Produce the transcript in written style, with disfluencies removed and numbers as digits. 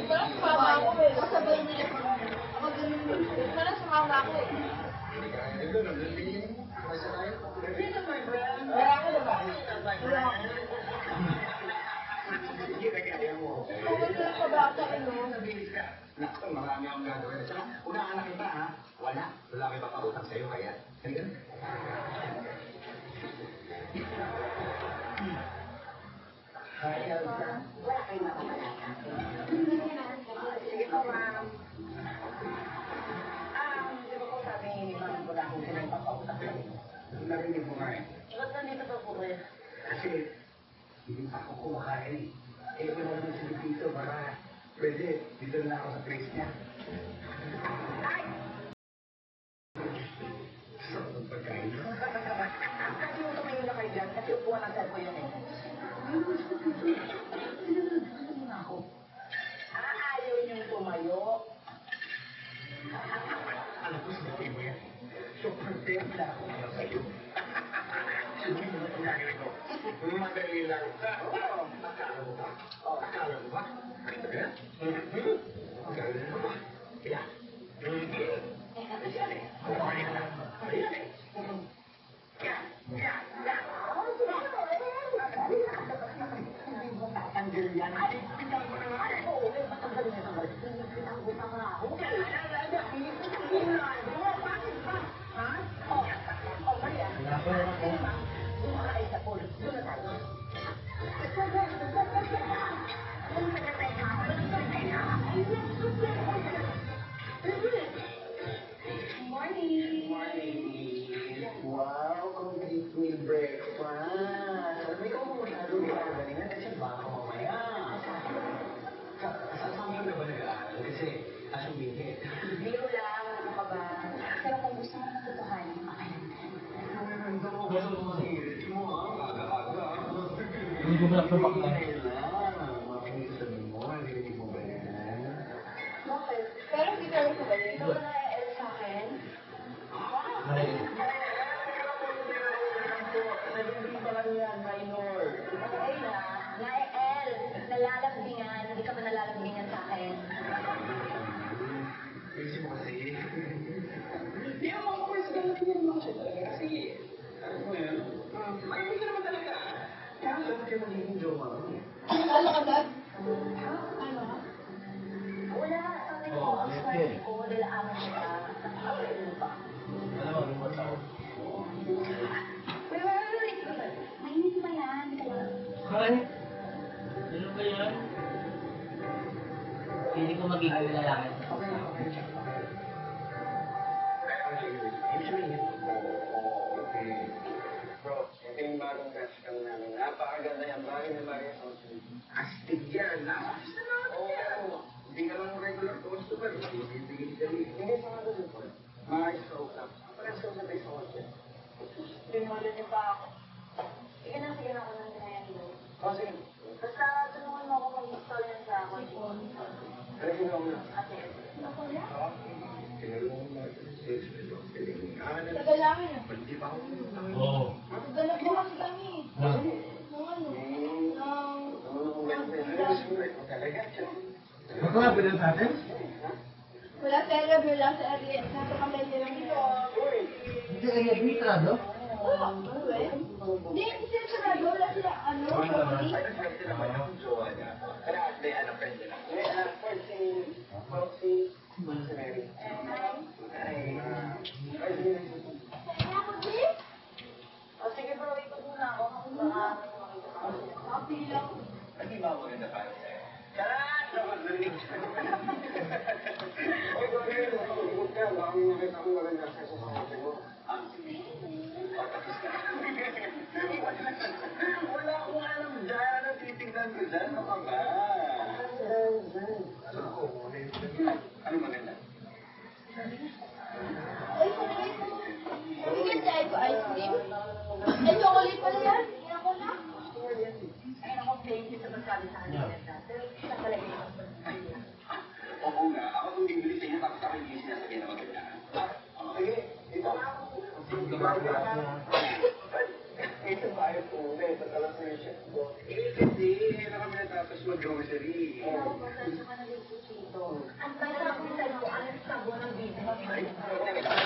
Parang sumama ako eh. Kasabay nila pa rin. Ako ganun din. Parang sumama ako eh. Wala ako na ba? Wala ako. Kung ito sa bata, ano? Naku, marami akong gagawin. Saka, unaanak kita, ha? Wala. Wala kayo papautang sa'yo, kaya. Halika na. Kaya, wala kayo mapapalaka. Sige po, ma'am. Di ba po sabi ni Ma'am wala akong pinagpapautang sa'yo? Narinig mo nga eh. Ba't nandito pa po kayo? Kasi, hindi pa ako kumakain eh. Eh, wala naman si Lupito para pwede, dito na ako sa place niya. Ay! Sarap ng pagkain. Kasi mo tumayo na kayo dyan, kasi upuan ang sarko yun eh. Ano na ako? Ayaw niyong tumayo. Alam ko, sinabi mo yan. Sobrang templa ako ngayon sa'yo. Sabi mo na itong gagawin ko. Madali lang. Oo, akala mo ba? Akala mo ba? Ano ba yan? Akala mo ba? Kaya. Ayan eh. Ayan eh. Hindi mo tatanggal yan. Ay, pinang mo na nga. Oo, matanggal na ito. Pinang mo na nga ako. Bakit ba? Ha? Oh, Maria. Bumakain sa pool. Doon na tayo. Morning! Wow, complete meal breakfast. May ko mo masyado galing kasi baka mamaya. Saan mo na ba nag-aaral? Kasi asumingit. Biro lang, ano ka ba? Pero kung gusto mo matutuhan, Gusto mo mahirit mo, ha? Aga-aga. Hindi ko na bakla. Makinig sa mo, narinig mo ba yan? bakit? Pero hindi ka rin sabay. Ito ba na-el sa akin? Naging pa lang yan, minor. Okay na. Na-el. Nalalambingan. Hindi ka ba nalalambingan sa akin? Isip mo kasi. Hindi ako first galapin mo siya talaga. Kasi, ano mo yan? Mahilig ka naman talaga. Kaya lang kayo magiging jowa mo. Ano ka, Dad? Ha? Ano? Wala. Sabi ko, ang swerte ko. Dahil amin kita. Ano pa? Alam mo, what's up? Wait. Mainit pa yan. Ay! Ano ba yan? Hindi ko magiging lalaki. Okay. Okay. Bro, ito yung bagong restaurant namin. Napakaganda yan. Bagay na bagay sa astig yan. Nakakis na naman yan. Hindi ka lang regular customer. Hindi sa mga doon po. Mga iso-usap. Parang iso-usap ay iso-usap. Pinulit niyo pa ako. Sige na ako ng ginayan doon. O, sige. Basta tulungan mo ako mag-install yan sa akin. Ano ginawa mo na? Ate, ako na? Tinulungan mo natin sa sales nito. Tagalangin ah. Hindi pa ako Oo. Tagalog mo kasi kami. Nung ano? Magkakabi na sa atin? Wala pera, wala sa area. Nasa kamay nila nila. Hindi ka rin administrado? Oo, eh. Hindi, hindi sila sarado. Wala sila, ano, family. Sige bro, ikot muna ako. Baka Happy lang. hindi ba maganda para sa'yo? Charot! Nakagalinig siya. Oy, bakit? Nakakaligot ka. Baka may nakita ko maganda sa sasabi mo. Patapos ka. Wala akong alam dyan. Ano titignan ko dyan? Ano ka ba? Ano maganda? Ay, kumigil tayo ko ice cream. Ay, chocolate pala yan. Yan ako na. Ay, ako, thank you sa magsabi sa akin. Pero siya talaga yung pagsasabi. Oo nga. Ako kung bibili sa inyo, tapos ako yung sinasabihin na maganda. Sige, ito na ako. Ito ba yung tunay? Ito talaga yung chef ko. Eh, kasi, na kami natapos mag Ay,